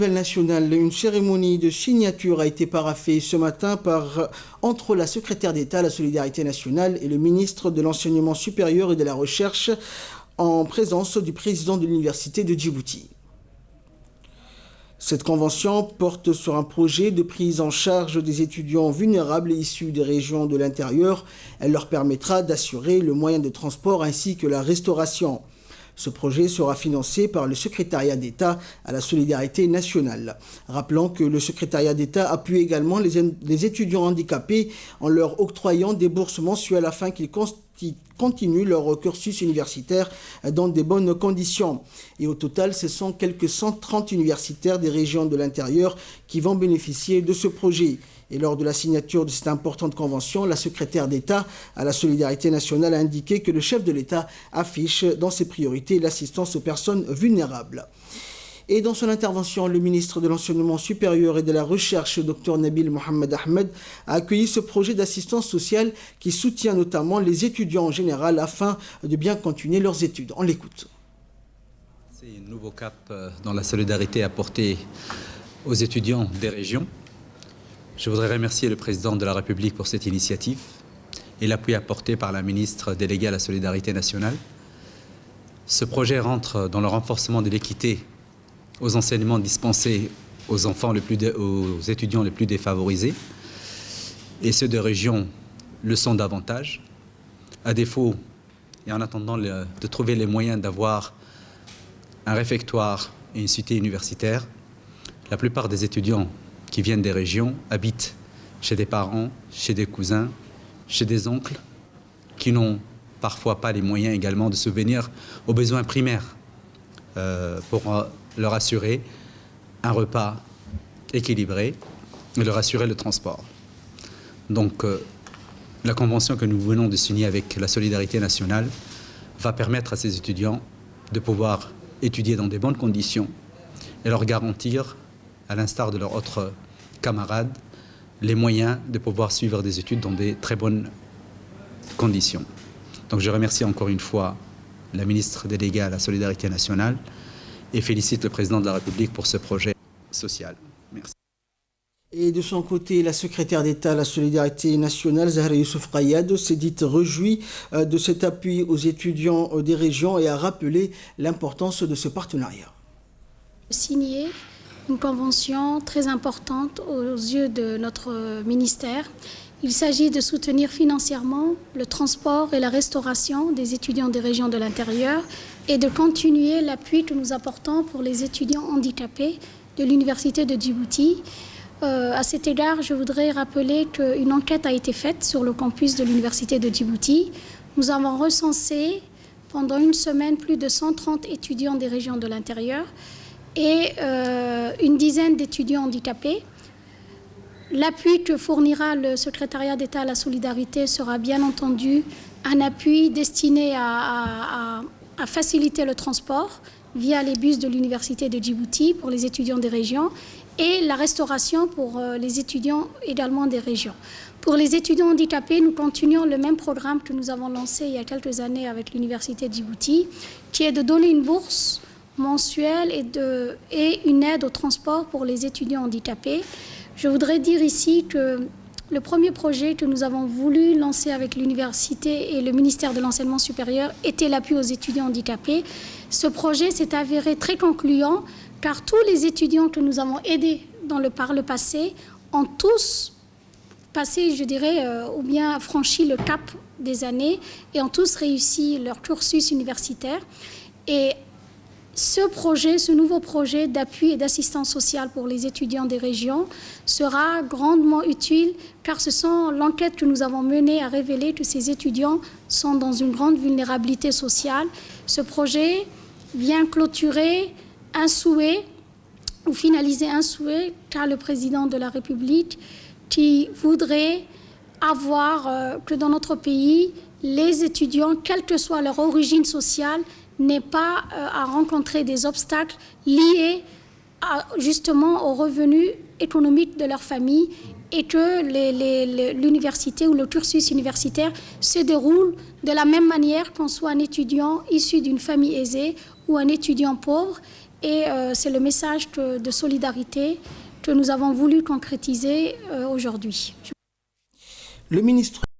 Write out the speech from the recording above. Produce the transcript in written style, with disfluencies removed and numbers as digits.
nouvelle nationale, une cérémonie de signature a été paraphée ce matin entre la secrétaire d'État à la Solidarité nationale et le ministre de l'Enseignement supérieur et de la Recherche en présence du président de l'Université de Djibouti. Cette convention porte sur un projet de prise en charge des étudiants vulnérables issus des régions de l'intérieur. Elle leur permettra d'assurer le moyen de transport ainsi que la restauration. Ce projet sera financé par le secrétariat d'État à la Solidarité nationale. Rappelons que le secrétariat d'État appuie également les étudiants handicapés en leur octroyant des bourses mensuelles afin qu'ils continuent leur cursus universitaire dans de bonnes conditions. Et au total, ce sont quelques 130 universitaires des régions de l'intérieur qui vont bénéficier de ce projet. Et lors de la signature de cette importante convention, la secrétaire d'État à la Solidarité nationale a indiqué que le chef de l'État affiche dans ses priorités l'assistance aux personnes vulnérables. Et dans son intervention, le ministre de l'Enseignement supérieur et de la Recherche, Dr Nabil Mohamed Ahmed, a accueilli ce projet d'assistance sociale qui soutient notamment les étudiants en général afin de bien continuer leurs études. On l'écoute. C'est un nouveau cap dans la solidarité apportée aux étudiants des régions. Je voudrais remercier le président de la République pour cette initiative et l'appui apporté par la ministre déléguée à la Solidarité nationale. Ce projet rentre dans le renforcement de l'équité aux enseignements dispensés aux étudiants les plus défavorisés, et ceux de régions le sont davantage. À défaut, et en attendant de trouver les moyens d'avoir un réfectoire et une cité universitaire, la plupart des étudiants qui viennent des régions habitent chez des parents, chez des cousins, chez des oncles, qui n'ont parfois pas les moyens également de subvenir aux besoins primaires pour leur assurer un repas équilibré et leur assurer le transport. Donc la convention que nous venons de signer avec la Solidarité nationale va permettre à ces étudiants de pouvoir étudier dans des bonnes conditions et leur garantir, à l'instar de leurs autres camarades, les moyens de pouvoir suivre des études dans des très bonnes conditions. Donc je remercie encore une fois la ministre déléguée à la Solidarité nationale et félicite le président de la République pour ce projet social. Merci. Et de son côté, la secrétaire d'État à la Solidarité nationale, Zahra Youssouf Kayad, s'est dite réjouie de cet appui aux étudiants des régions et a rappelé l'importance de ce partenariat. Signer une convention très importante aux yeux de notre ministère. Il s'agit de soutenir financièrement le transport et la restauration des étudiants des régions de l'intérieur et de continuer l'appui que nous apportons pour les étudiants handicapés de l'Université de Djibouti. À cet égard, je voudrais rappeler qu'une enquête a été faite sur le campus de l'Université de Djibouti. Nous avons recensé pendant une semaine plus de 130 étudiants des régions de l'intérieur et une dizaine d'étudiants handicapés. L'appui que fournira le secrétariat d'État à la solidarité sera bien entendu un appui destiné à faciliter le transport via les bus de l'Université de Djibouti pour les étudiants des régions et la restauration pour les étudiants également des régions. Pour les étudiants handicapés, nous continuons le même programme que nous avons lancé il y a quelques années avec l'Université de Djibouti, qui est de donner une bourse mensuelle et une aide au transport pour les étudiants handicapés. Je voudrais dire ici que le premier projet que nous avons voulu lancer avec l'université et le ministère de l'Enseignement supérieur était l'appui aux étudiants handicapés. Ce projet s'est avéré très concluant car tous les étudiants que nous avons aidés par le passé ont tous passé, je dirais, ou bien franchi le cap des années et ont tous réussi leur cursus universitaire. Et ce nouveau projet d'appui et d'assistance sociale pour les étudiants des régions sera grandement utile car l'enquête que nous avons menée a révélé que ces étudiants sont dans une grande vulnérabilité sociale. Ce projet vient clôturer un souhait ou finaliser un souhait qu'a le président de la République qui voudrait avoir que dans notre pays, les étudiants, quelle que soit leur origine sociale, n'aient pas à rencontrer des obstacles liés justement aux revenus économiques de leur famille et que l'université ou le cursus universitaire se déroule de la même manière qu'on soit un étudiant issu d'une famille aisée ou un étudiant pauvre. Et c'est le message de solidarité que nous avons voulu concrétiser aujourd'hui. Le ministre